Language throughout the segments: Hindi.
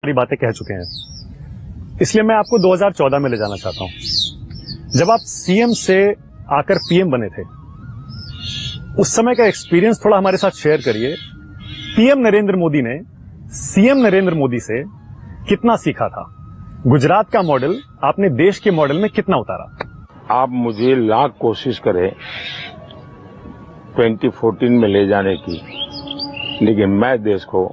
सारी बातें कह चुके हैं, इसलिए मैं आपको 2014 में ले जाना चाहता हूं, जब आप सीएम से आकर पीएम बने थे। उस समय का एक्सपीरियंस थोड़ा हमारे साथ शेयर करिए। पीएम नरेंद्र मोदी ने सीएम नरेंद्र मोदी से कितना सीखा था? गुजरात का मॉडल आपने देश के मॉडल में कितना उतारा? आप मुझे लाख कोशिश करें 2014 में ले जाने की, लेकिन मैं देश को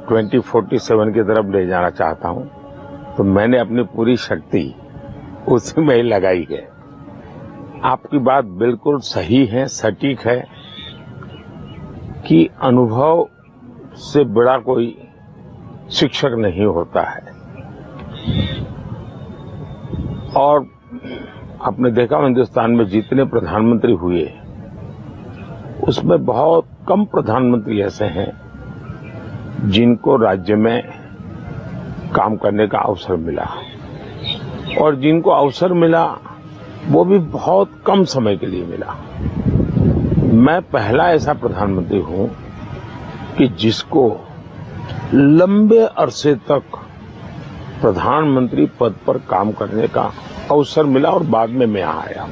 2047 की तरफ ले जाना चाहता हूं, तो मैंने अपनी पूरी शक्ति उसी में ही लगाई है। आपकी बात बिल्कुल सही है, सटीक है कि अनुभव से बड़ा कोई शिक्षक नहीं होता है। और आपने देखा हिंदुस्तान में जितने प्रधानमंत्री हुए, उसमें बहुत कम प्रधानमंत्री ऐसे हैं जिनको राज्य में काम करने का अवसर मिला, और जिनको अवसर मिला वो भी बहुत कम समय के लिए मिला। मैं पहला ऐसा प्रधानमंत्री हूं कि जिसको लंबे अरसे तक प्रधानमंत्री पद पर काम करने का अवसर मिला, और बाद में मैं आया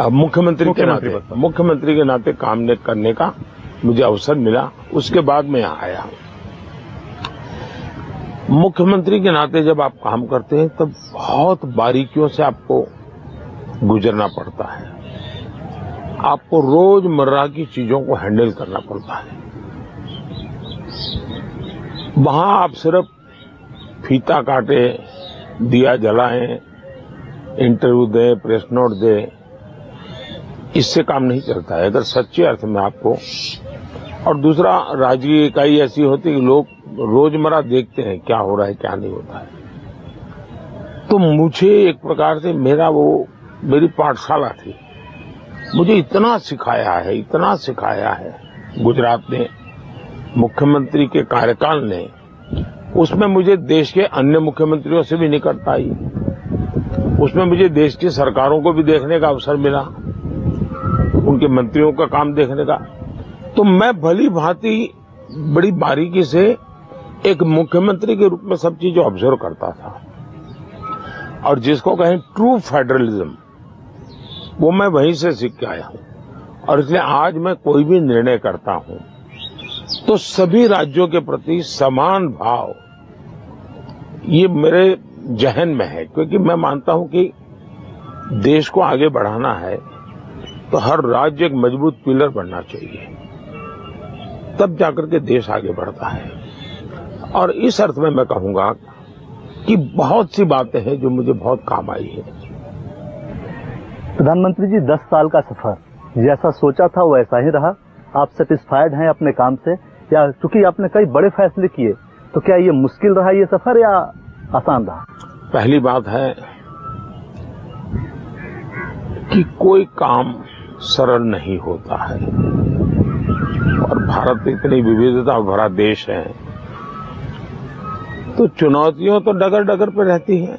मुख्यमंत्री के नाते काम करने का मुझे अवसर मिला। उसके बाद मैं आया। मुख्यमंत्री के नाते जब आप काम करते हैं तब बहुत बारीकियों से आपको गुजरना पड़ता है। आपको रोजमर्रा की चीजों को हैंडल करना पड़ता है। वहां आप सिर्फ फीता काटे, दिया जलाएं, इंटरव्यू दें, प्रेस नोट दें, इससे काम नहीं चलता है अगर सच्चे अर्थ में आपको। और दूसरा, राज्य इकाई ऐसी होती है कि लोग रोजमर्रा देखते हैं क्या हो रहा है, क्या नहीं होता है। तो मुझे एक प्रकार से मेरी पाठशाला थी। मुझे इतना सिखाया है गुजरात ने, मुख्यमंत्री के कार्यकाल ने। उसमें मुझे देश के अन्य मुख्यमंत्रियों से भी निकटता आई, उसमें मुझे देश की सरकारों को भी देखने का अवसर मिला, उनके मंत्रियों का काम देखने का। तो मैं भली भांति बड़ी बारीकी से एक मुख्यमंत्री के रूप में सब चीजें ऑब्जर्व करता था, और जिसको कहें ट्रू फेडरलिज्म, वो मैं वहीं से सीख के आया हूं। और इसलिए आज मैं कोई भी निर्णय करता हूं तो सभी राज्यों के प्रति समान भाव ये मेरे जहन में है, क्योंकि मैं मानता हूं कि देश को आगे बढ़ाना है तो हर राज्य एक मजबूत पिलर बनना चाहिए, तब जाकर के देश आगे बढ़ता है। और इस अर्थ में मैं कहूंगा कि बहुत सी बातें हैं जो मुझे बहुत काम आई है। प्रधानमंत्री जी, 10 साल का सफर जैसा सोचा था वैसा ही रहा? आप सेटिस्फाइड हैं अपने काम से, या चूंकि आपने कई बड़े फैसले किए, तो क्या ये मुश्किल रहा ये सफर या आसान रहा? पहली बात है कि कोई काम सरल नहीं होता है, और भारत इतनी विविधता भरा देश है, तो चुनौतियों तो डगर डगर पे रहती हैं।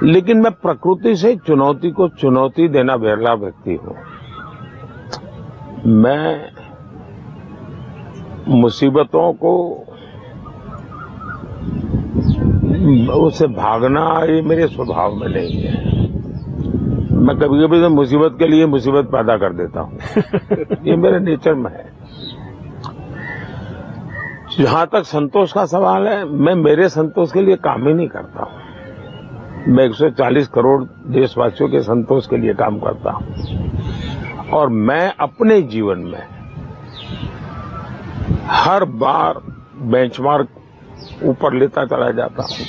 लेकिन मैं प्रकृति से चुनौती को चुनौती देना बेरला व्यक्ति हूं। मैं मुसीबतों को उससे भागना ये मेरे स्वभाव में नहीं है। मैं कभी कभी तो मुसीबत के लिए मुसीबत पैदा कर देता हूं। ये मेरे नेचर में है। जहां तक संतोष का सवाल है, मैं मेरे संतोष के लिए काम ही नहीं करता हूं। मैं 140 करोड़ देशवासियों के संतोष के लिए काम करता हूं, और मैं अपने जीवन में हर बार बेंचमार्क ऊपर लेता चला जाता हूं।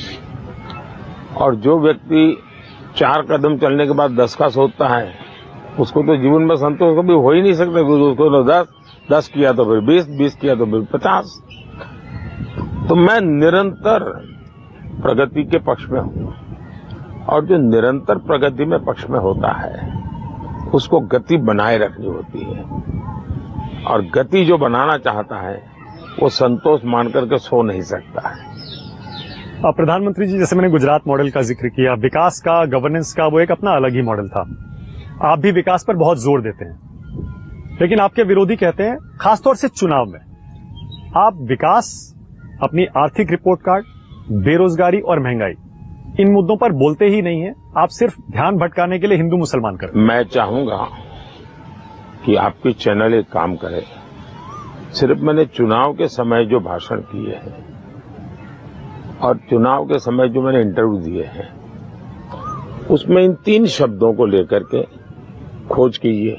और जो व्यक्ति 4 कदम चलने के बाद 10 का सोचता है, उसको तो जीवन में संतोष कभी हो ही नहीं सकता। उसको तो 10 किया तो फिर 20 किया तो फिर 50। तो मैं निरंतर प्रगति के पक्ष में हूं, और जो निरंतर प्रगति में पक्ष में होता है उसको गति बनाए रखनी होती है, और गति जो बनाना चाहता है वो संतोष मान करके सो नहीं सकता है। प्रधानमंत्री जी, जैसे मैंने गुजरात मॉडल का जिक्र किया, विकास का, गवर्नेंस का, वो एक अपना अलग ही मॉडल था। आप भी विकास पर बहुत जोर देते हैं, लेकिन आपके विरोधी कहते हैं, खासतौर से चुनाव में, आप विकास अपनी आर्थिक रिपोर्ट कार्ड, बेरोजगारी और महंगाई, इन मुद्दों पर बोलते ही नहीं है। आप सिर्फ ध्यान भटकाने के लिए हिंदू मुसलमान करते हैं। मैं चाहूंगा कि आपकी चैनल एक काम करे। सिर्फ मैंने चुनाव के समय जो भाषण किए हैं और चुनाव के समय जो मैंने इंटरव्यू दिए हैं, उसमें इन 3 शब्दों को लेकर के खोज कीजिए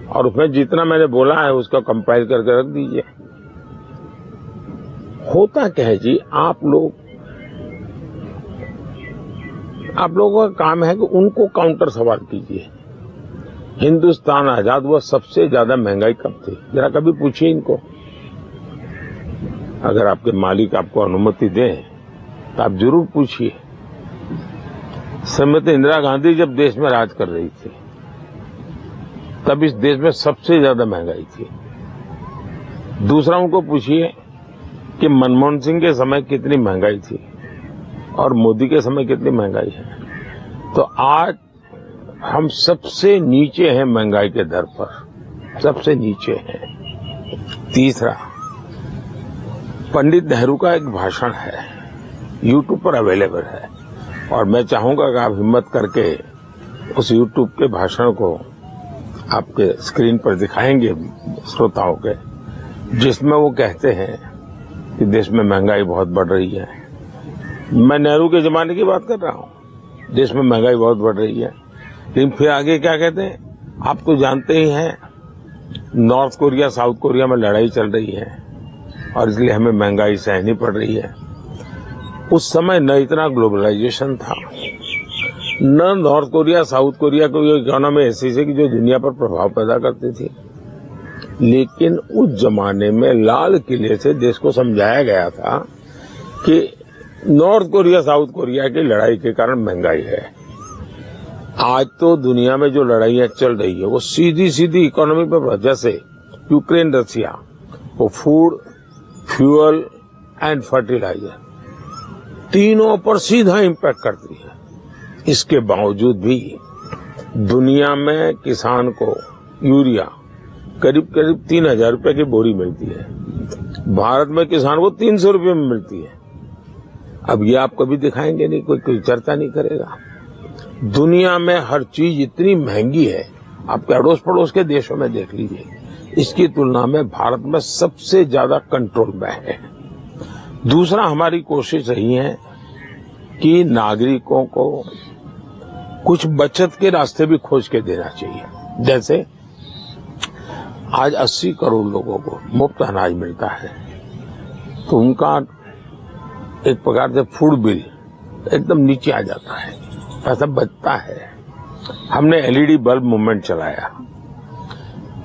और उसमें जितना मैंने बोला है उसका कंपाइल करके रख दीजिए। होता क्या है जी, आप लोगों का काम है कि उनको काउंटर सवाल कीजिए। हिंदुस्तान आजाद हुआ, सबसे ज्यादा महंगाई कब थी? जरा कभी पूछिए इनको। अगर आपके मालिक आपको अनुमति दें तो आप जरूर पूछिए। श्रीमती इंदिरा गांधी जब देश में राज कर रही थी तब इस देश में सबसे ज्यादा महंगाई थी। दूसरा उनको पूछिए कि मनमोहन सिंह के समय कितनी महंगाई थी और मोदी के समय कितनी महंगाई है। तो आज हम सबसे नीचे हैं महंगाई के दर पर, सबसे नीचे हैं। तीसरा, पंडित नेहरू का एक भाषण है, यूट्यूब पर अवेलेबल है और मैं चाहूंगा कि आप हिम्मत करके उस यूट्यूब के भाषण को आपके स्क्रीन पर दिखाएंगे श्रोताओं के, जिसमें वो कहते हैं कि देश में महंगाई बहुत बढ़ रही है। मैं नेहरू के जमाने की बात कर रहा हूं, देश में महंगाई बहुत बढ़ रही है। लेकिन फिर आगे क्या कहते हैं, आप तो जानते ही हैं नॉर्थ कोरिया साउथ कोरिया में लड़ाई चल रही है और इसलिए हमें महंगाई सहनी पड़ रही है। उस समय न इतना ग्लोबलाइजेशन था, न नॉर्थ कोरिया साउथ कोरिया को ये इकोनॉमी ऐसी थी कि जो दुनिया पर प्रभाव पैदा करती थी। लेकिन उस जमाने में लाल किले से देश को समझाया गया था कि नॉर्थ कोरिया साउथ कोरिया की लड़ाई के कारण महंगाई है। आज तो दुनिया में जो लड़ाइयां चल रही है वो सीधी सीधी इकोनॉमी पर, जैसे यूक्रेन रशिया, वो फूड, फ्यूअल एंड फर्टिलाइजर तीनों पर सीधा इम्पैक्ट करती है। इसके बावजूद भी दुनिया में किसान को यूरिया करीब 3,000 रुपए की बोरी मिलती है, भारत में किसान को 300 रुपए में मिलती है। अब ये आप कभी दिखाएंगे नहीं, कोई चर्चा नहीं करेगा। दुनिया में हर चीज इतनी महंगी है, आपके अड़ोस पड़ोस के देशों में देख लीजिए, इसकी तुलना में भारत में सबसे ज्यादा कंट्रोल में है। दूसरा, हमारी कोशिश रही है कि नागरिकों को कुछ बचत के रास्ते भी खोज के देना चाहिए। जैसे आज 80 करोड़ लोगों को मुफ्त अनाज मिलता है, तो उनका एक प्रकार से फूड बिल एकदम नीचे आ जाता है, पैसा बचता है। हमने एलईडी बल्ब मूवमेंट चलाया,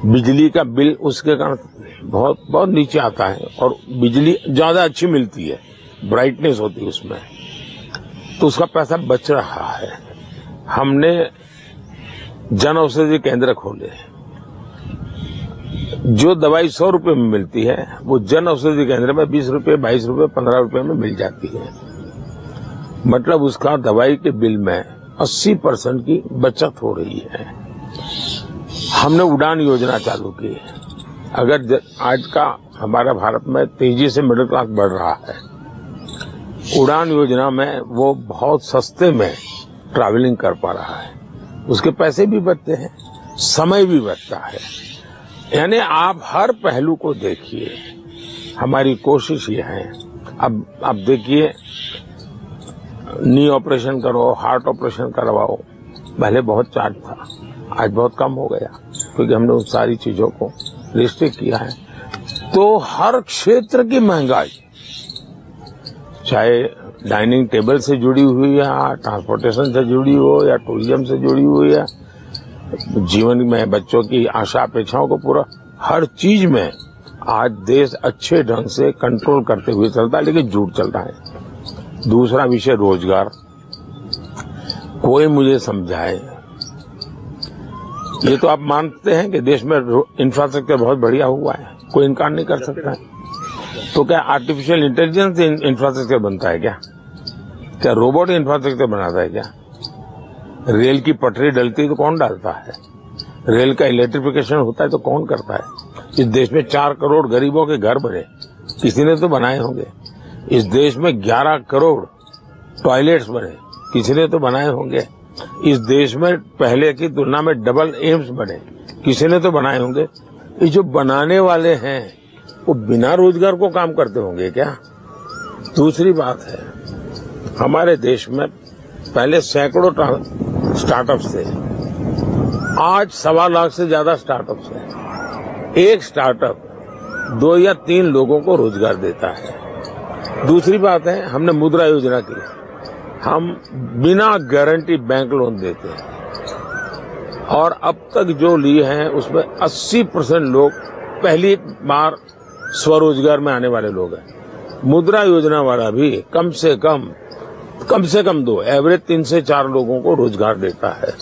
बिजली का बिल उसके कारण बहुत नीचे आता है और बिजली ज्यादा अच्छी मिलती है, ब्राइटनेस होती है उसमें, तो उसका पैसा बच रहा है। हमने जन औषधि केंद्र खोले, जो दवाई 100 रुपए में मिलती है वो जन औषधि केंद्र में 20 रुपए, 22 रुपए, 15 रुपए में मिल जाती है। मतलब उसका दवाई के बिल में 80% की बचत हो रही है। हमने उड़ान योजना चालू की। अगर आज का हमारा भारत में तेजी से मिडिल क्लास बढ़ रहा है, उड़ान योजना में वो बहुत सस्ते में ट्रैवलिंग कर पा रहा है, उसके पैसे भी बचते हैं, समय भी बचता है। यानी आप हर पहलू को देखिए। हमारी कोशिश ये है, अब देखिए, नी ऑपरेशन करो, हार्ट ऑपरेशन करवाओ, पहले बहुत चार्ज था, आज बहुत कम हो गया क्योंकि हमने उन सारी चीजों को रिस्ट्रिक्ट किया है। तो हर क्षेत्र की महंगाई, चाहे डाइनिंग टेबल से जुड़ी हुई या ट्रांसपोर्टेशन से जुड़ी हो या टूरिज्म से जुड़ी हुई या जीवन में बच्चों की आशा अपेक्षाओं को पूरा, हर चीज में आज देश अच्छे ढंग से कंट्रोल करते हुए चलता है, लेकिन झूठ चल रहा है। दूसरा विषय रोजगार। कोई मुझे समझाए, ये तो आप मानते हैं कि देश में इंफ्रास्ट्रक्चर बहुत बढ़िया हुआ है, कोई इनकार नहीं कर सकता है। तो क्या आर्टिफिशियल इंटेलिजेंस इंफ्रास्ट्रक्चर बनता है क्या रोबोट इंफ्रास्ट्रक्चर बनाता है क्या? रेल की पटरी डलती है तो कौन डालता है? रेल का इलेक्ट्रिफिकेशन होता है तो कौन करता है? इस देश में 4 करोड़ गरीबों के घर बने, किसी ने तो बनाए होंगे। इस देश में 11 करोड़ टॉयलेट्स बने, किसी ने तो बनाए होंगे। इस देश में पहले की तुलना में डबल एम्स बने, किसी ने तो बनाए होंगे। ये जो बनाने वाले हैं वो बिना रोजगार को काम करते होंगे क्या? दूसरी बात है, हमारे देश में पहले सैकड़ों स्टार्टअप्स थे, आज 1.25 लाख से ज्यादा स्टार्टअप्स हैं। एक स्टार्टअप 2 या 3 लोगों को रोजगार देता है। दूसरी बात है, हमने मुद्रा योजना की, हम बिना गारंटी बैंक लोन देते हैं और अब तक जो लिए हैं उसमें 80% लोग पहली बार स्वरोजगार में आने वाले लोग हैं। मुद्रा योजना वाला भी कम से कम 2 एवरेज 3 से 4 लोगों को रोजगार देता है।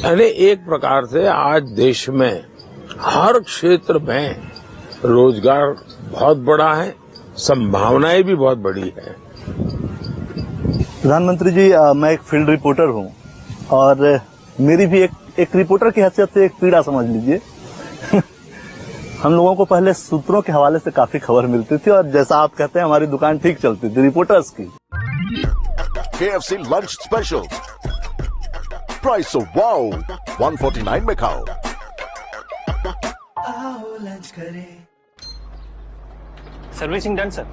यानी एक प्रकार से आज देश में हर क्षेत्र में रोजगार बहुत बड़ा है, संभावनाएं भी बहुत बड़ी है। प्रधानमंत्री जी, मैं एक फील्ड रिपोर्टर हूं और मेरी भी एक रिपोर्टर की हैसियत से एक पीड़ा समझ लीजिए। हम लोगों को पहले सूत्रों के हवाले से काफी खबर मिलती थी और जैसा आप कहते हैं हमारी दुकान ठीक चलती थी रिपोर्टर्स की। KFC lunch special, price of wow, 149 में खाओ। आओ लंच करें। सर्विसिंग डन सर,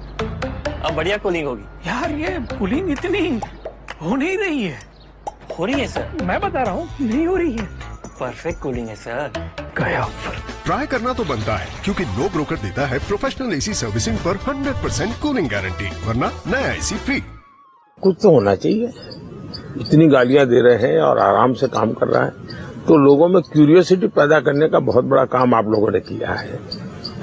अब बढ़िया कूलिंग होगी। यार ये कूलिंग इतनी हो नहीं रही है। हो रही है सर, मैं बता रहा हूँ नहीं हो रही है। परफेक्ट कूलिंग है सर। गया ट्राई करना तो बनता है क्योंकि नो ब्रोकर देता है प्रोफेशनल एसी सर्विसिंग पर 100% कूलिंग गारंटी, वरना नया एसी फ्री। कुछ तो होना चाहिए। इतनी गालियां दे रहे हैं और आराम से काम कर रहा है, तो लोगों में क्यूरियोसिटी पैदा करने का बहुत बड़ा काम आप लोगों ने किया है।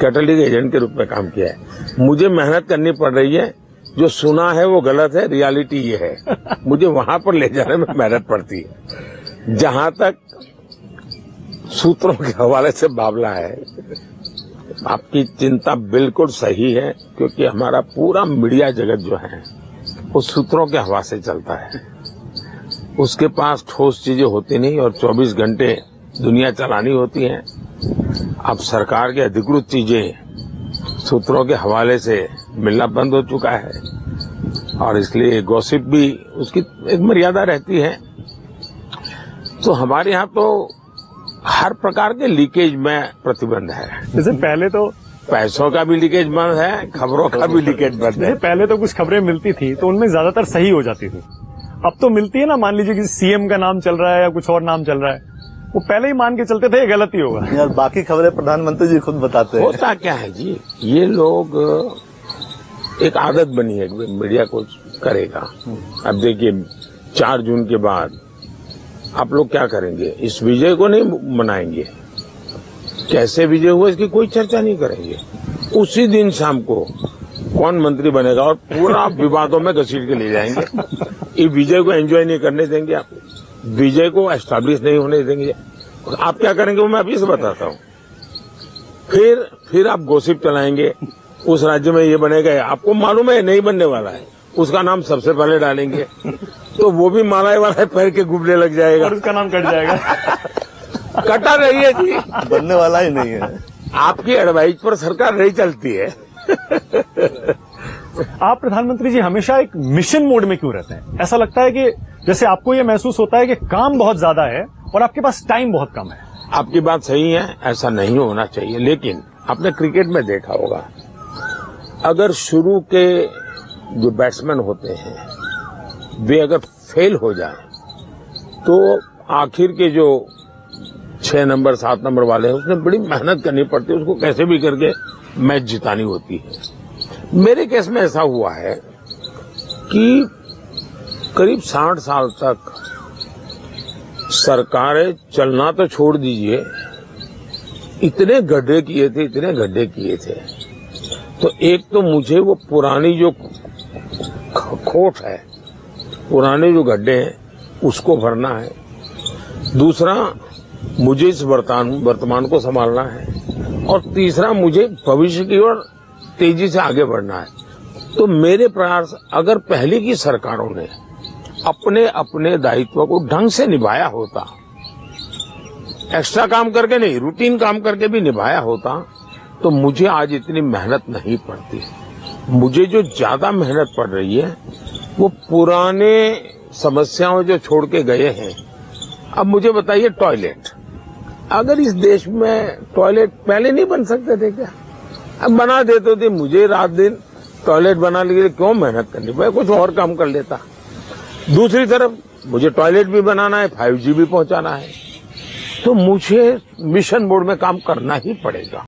कैटलिस्ट एजेंट के रूप में काम किया है। मुझे मेहनत करनी पड़ रही है, जो सुना है वो गलत है, रियलिटी ये है। मुझे वहां पर ले जाने में मेहनत पड़ती है। जहां तक सूत्रों के हवाले से बावला है, आपकी चिंता बिल्कुल सही है, क्योंकि हमारा पूरा मीडिया जगत जो है वो सूत्रों के हवा से चलता है। उसके पास ठोस चीजें होती नहीं और 24 घंटे दुनिया चलानी होती है। अब सरकार की अधिकृत चीजें सूत्रों के हवाले से मिलना बंद हो चुका है और इसलिए गॉसिप भी उसकी एक मर्यादा रहती है। तो हमारे यहाँ तो हर प्रकार के लीकेज में प्रतिबंध है। जैसे पहले तो पैसों का भी लीकेज बंद है, खबरों का भी लीकेज बंद है। जैसे पहले तो कुछ खबरें मिलती थी तो उनमें ज्यादातर सही हो जाती थी। अब तो मिलती है ना, मान लीजिए कि सीएम का नाम चल रहा है या कुछ और नाम चल रहा है, वो पहले ही मान के चलते थे ये गलत ही होगा। यार बाकी खबरें प्रधानमंत्री जी खुद बताते हैं। होता क्या है जी, ये लोग एक आदत बनी है कि मीडिया कुछ करेगा। अब देखिए 4 जून के बाद आप लोग क्या करेंगे? इस विजय को नहीं मनाएंगे। कैसे विजय हुआ इसकी कोई चर्चा नहीं करेंगे। उसी दिन शाम को कौन मंत्री बनेगा और पूरा विवादों में घसीट के ले जाएंगे। इस विजय को एंजॉय नहीं करने देंगे, आप विजय को एस्टैब्लिश नहीं होने देंगे। आप क्या करेंगे वो मैं अभी से बताता हूँ। फिर आप गॉसिप चलाएंगे, उस राज्य में ये बनेगा, आपको मालूम है नहीं बनने वाला है, उसका नाम सबसे पहले डालेंगे तो वो भी माला वाला पैर के गुबले लग जाएगा और उसका नाम कट जाएगा। कटा रही है जी, बनने वाला ही नहीं है। आपकी एडवाइस पर सरकार नहीं चलती है। आप प्रधानमंत्री जी हमेशा एक मिशन मोड में क्यों रहते हैं? ऐसा लगता है कि जैसे आपको ये महसूस होता है कि काम बहुत ज्यादा है और आपके पास टाइम बहुत कम है। आपकी बात सही है, ऐसा नहीं होना चाहिए। लेकिन आपने क्रिकेट में देखा होगा, अगर शुरू के जो बैट्समैन होते हैं वे अगर फेल हो जाए तो आखिर के जो 6 नंबर 7 नंबर वाले हैं उसमें बड़ी मेहनत करनी पड़ती है, उसको कैसे भी करके मैच जितानी होती है। मेरे केस में ऐसा हुआ है कि करीब 60 साल तक सरकारें चलना तो छोड़ दीजिए, इतने गड्ढे किए थे। तो एक तो मुझे वो पुरानी जो खोट है, पुराने जो गड्ढे हैं उसको भरना है। दूसरा, मुझे इस वर्तमान को संभालना है और तीसरा, मुझे भविष्य की ओर तेजी से आगे बढ़ना है। तो मेरे प्रयास, अगर पहले की सरकारों ने अपने अपने दायित्व को ढंग से निभाया होता, एक्स्ट्रा काम करके नहीं, रूटीन काम करके भी निभाया होता, तो मुझे आज इतनी मेहनत नहीं पड़ती। मुझे जो ज्यादा मेहनत पड़ रही है वो पुराने समस्याओं जो छोड़ के गए हैं। अब मुझे बताइए, टॉयलेट, अगर इस देश में टॉयलेट पहले नहीं बन सकते थे क्या? अब बना देते थे। मुझे रात दिन टॉयलेट बनाने के लिए क्यों मेहनत करनी पड़े, कुछ और काम कर लेता। दूसरी तरफ मुझे टॉयलेट भी बनाना है, 5G भी पहुंचाना है, तो मुझे मिशन मोड में काम करना ही पड़ेगा।